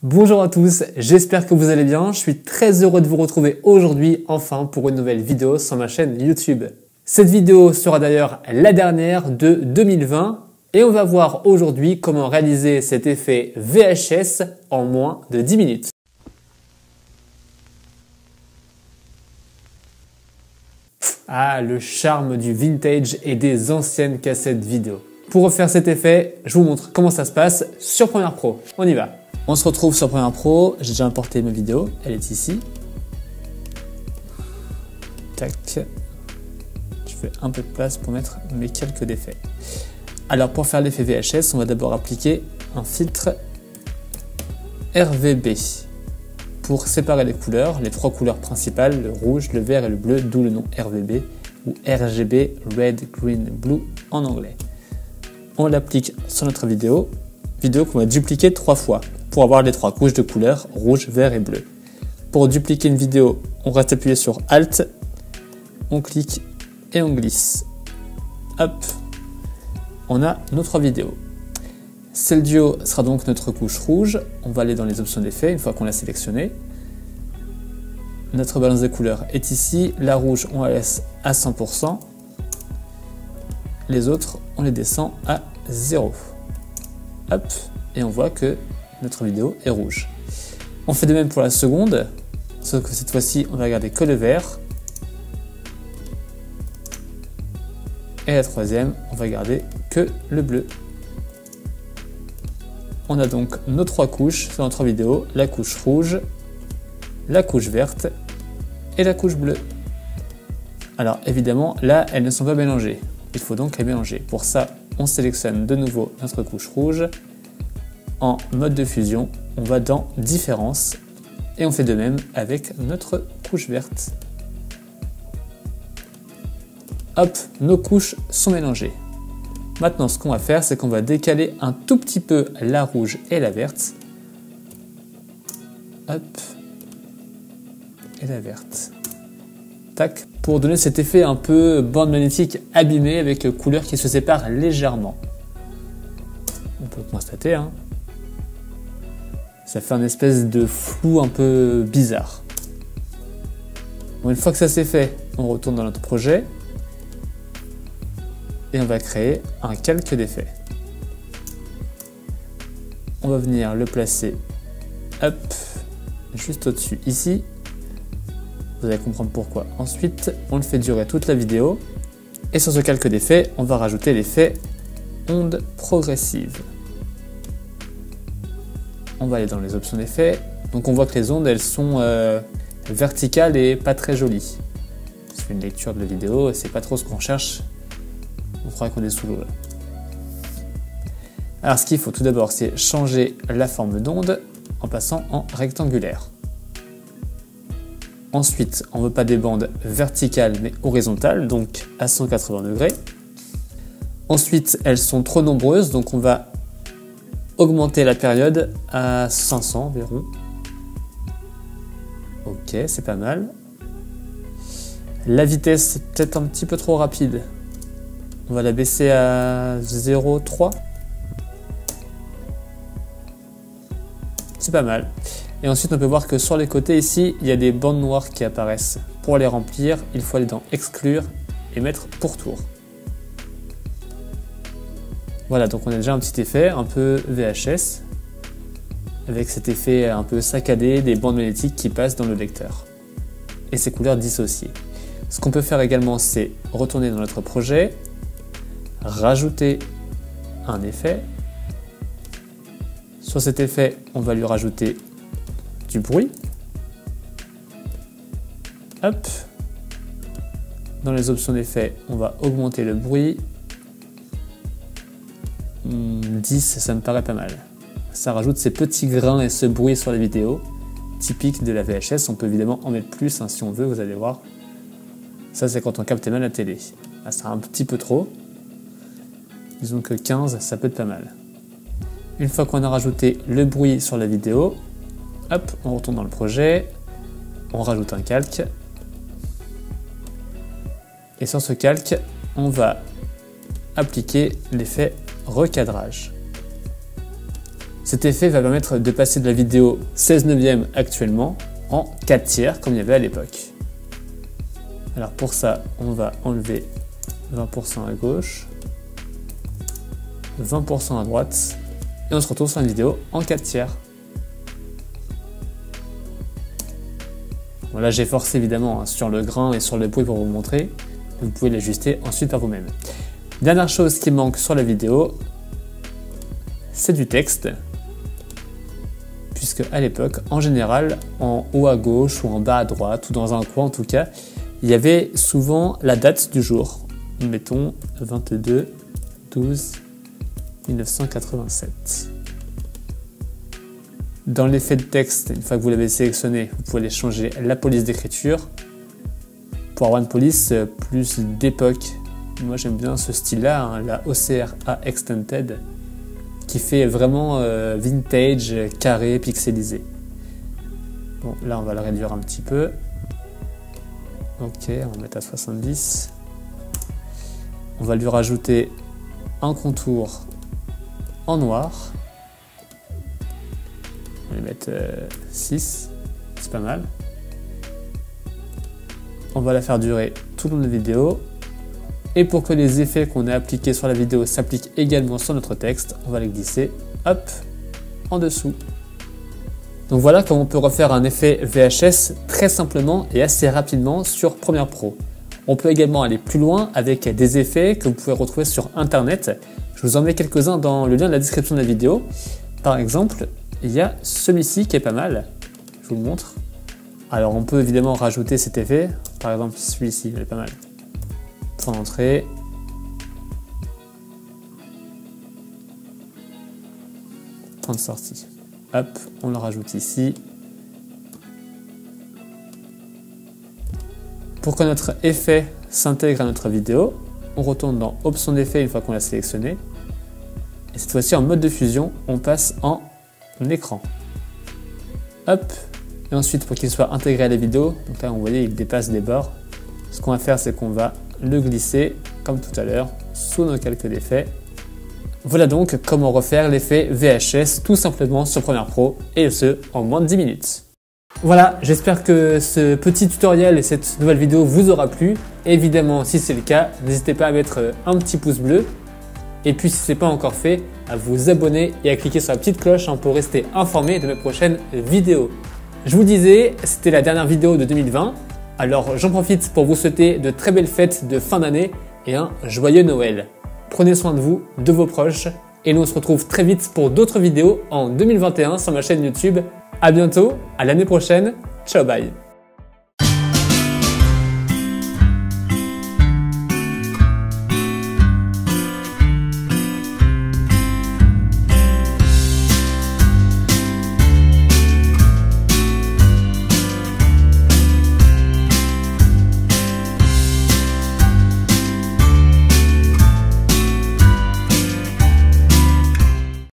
Bonjour à tous, j'espère que vous allez bien. Je suis très heureux de vous retrouver aujourd'hui enfin pour une nouvelle vidéo sur ma chaîne YouTube. Cette vidéo sera d'ailleurs la dernière de 2020 et on va voir aujourd'hui comment réaliser cet effet VHS en moins de 10 minutes. Ah, le charme du vintage et des anciennes cassettes vidéo. Pour refaire cet effet, je vous montre comment ça se passe sur Premiere Pro. On y va. On se retrouve sur Premiere Pro. J'ai déjà importé ma vidéo. Elle est ici. Tac. Je fais un peu de place pour mettre mes quelques d'effets. Alors pour faire l'effet VHS, on va d'abord appliquer un filtre RVB pour séparer les couleurs, les trois couleurs principales, le rouge, le vert et le bleu, d'où le nom RVB ou RGB, Red, Green, Blue en anglais. On l'applique sur notre vidéo qu'on va dupliquer 3 fois pour avoir les 3 couches de couleurs rouge, vert et bleu. Pour dupliquer une vidéo, on reste appuyé sur Alt, on clique et on glisse. Hop, on a nos 3 vidéos. Celle du haut sera donc notre couche rouge. On va aller dans les options d'effet une fois qu'on l'a sélectionné. Notre balance des couleurs est ici. La rouge, on la laisse à 100%. Les autres, on les descend à 0. Hop, et on voit que notre vidéo est rouge. On fait de même pour la seconde, sauf que cette fois-ci, on va garder que le vert. Et la troisième, on va garder que le bleu. On a donc nos 3 couches sur notre vidéo, la couche rouge, la couche verte et la couche bleue. Alors évidemment, là, elles ne sont pas mélangées. Il faut donc les mélanger. Pour ça, on sélectionne de nouveau notre couche rouge. En mode de fusion, on va dans Différence et on fait de même avec notre couche verte. Hop, nos couches sont mélangées. Maintenant, ce qu'on va faire, c'est qu'on va décaler un tout petit peu la rouge et la verte. Hop. Et la verte. Tac. Pour donner cet effet un peu bande magnétique abîmée avec couleurs qui se séparent légèrement. On peut constater, hein. Ça fait un espèce de flou un peu bizarre. Bon, une fois que ça c'est fait, on retourne dans notre projet. Et on va créer un calque d'effet. On va venir le placer, hop, juste au-dessus ici. Vous allez comprendre pourquoi. Ensuite, on le fait durer toute la vidéo. Et sur ce calque d'effet, on va rajouter l'effet onde progressive. On va aller dans les options d'effet. Donc on voit que les ondes, elles sont verticales et pas très jolies. Je fais une lecture de la vidéo, c'est pas trop ce qu'on cherche. On croit qu'on est sous l'eau là. Alors ce qu'il faut tout d'abord, c'est changer la forme d'onde en passant en rectangulaire. Ensuite, on ne veut pas des bandes verticales mais horizontales, donc à 180 degrés. Ensuite, elles sont trop nombreuses, donc on va augmenter la période à 500 environ. Ok, c'est pas mal. La vitesse, c'est peut-être un petit peu trop rapide. On va la baisser à 0,3. C'est pas mal. Et ensuite, on peut voir que sur les côtés ici, il y a des bandes noires qui apparaissent. Pour les remplir, il faut aller dans Exclure et mettre Pourtour. Voilà, donc on a déjà un petit effet un peu VHS, avec cet effet un peu saccadé des bandes magnétiques qui passent dans le lecteur. Et ces couleurs dissociées. Ce qu'on peut faire également, c'est retourner dans notre projet, rajouter un effet. Sur cet effet, on va lui rajouter du bruit. Hop. Dans les options d'effet, on va augmenter le bruit. 10, ça me paraît pas mal. Ça rajoute ces petits grains et ce bruit sur la vidéo, typique de la VHS. On peut évidemment en mettre plus si on veut, vous allez voir. Ça, c'est quand on capte mal la télé. Là, c'est un petit peu trop. Disons que 15, ça peut être pas mal. Une fois qu'on a rajouté le bruit sur la vidéo, hop, on retourne dans le projet, on rajoute un calque. Et sur ce calque, on va appliquer l'effet recadrage. Cet effet va permettre de passer de la vidéo 16/9 actuellement en 4/3 comme il y avait à l'époque. Alors pour ça, on va enlever 20% à gauche, 20% à droite, et on se retrouve sur une vidéo en 4/3. Bon, là j'ai forcé évidemment sur le grain et sur le bruit pour vous montrer. Vous pouvez l'ajuster ensuite par vous-même. Dernière chose qui manque sur la vidéo, c'est du texte. Puisque à l'époque, en général, en haut à gauche ou en bas à droite, ou dans un coin en tout cas, il y avait souvent la date du jour. Mettons 22/12/1987. Dans l'effet de texte, une fois que vous l'avez sélectionné, vous pouvez aller changer la police d'écriture pour avoir une police plus d'époque. Moi j'aime bien ce style-là, hein, la OCR-A Extended, qui fait vraiment vintage, carré, pixelisé. Bon, là on va le réduire un petit peu. Ok, on va mettre à 70. On va lui rajouter un contour en noir. On va lui mettre 6, c'est pas mal. On va la faire durer tout le long de la vidéo. Et pour que les effets qu'on a appliqués sur la vidéo s'appliquent également sur notre texte, on va les glisser, hop, en dessous. Donc voilà comment on peut refaire un effet VHS très simplement et assez rapidement sur Premiere Pro. On peut également aller plus loin avec des effets que vous pouvez retrouver sur Internet. Je vous en mets quelques-uns dans le lien de la description de la vidéo. Par exemple, il y a celui-ci qui est pas mal. Je vous le montre. Alors on peut évidemment rajouter cet effet. Par exemple celui-ci, il est pas mal. Point d'entrée. Point de sortie. Hop, on le rajoute ici. Pour que notre effet s'intègre à notre vidéo, on retourne dans Options d'effet une fois qu'on l'a sélectionné. Et cette fois-ci, en mode de fusion, on passe en écran. Hop. Et ensuite, pour qu'il soit intégré à la vidéo, donc là, vous voyez, il dépasse des bords. Ce qu'on va faire, c'est qu'on va le glisser, comme tout à l'heure, sous nos calques d'effets. Voilà donc comment refaire l'effet VHS tout simplement sur Premiere Pro, et ce, en moins de 10 minutes. Voilà, j'espère que ce petit tutoriel et cette nouvelle vidéo vous aura plu. Évidemment, si c'est le cas, n'hésitez pas à mettre un petit pouce bleu. Et puis, si ce n'est pas encore fait, à vous abonner et à cliquer sur la petite cloche pour rester informé de mes prochaines vidéos. Je vous disais, c'était la dernière vidéo de 2020. Alors, j'en profite pour vous souhaiter de très belles fêtes de fin d'année et un joyeux Noël. Prenez soin de vous, de vos proches. Et nous, on se retrouve très vite pour d'autres vidéos en 2021 sur ma chaîne YouTube. À bientôt, à l'année prochaine. Ciao, bye.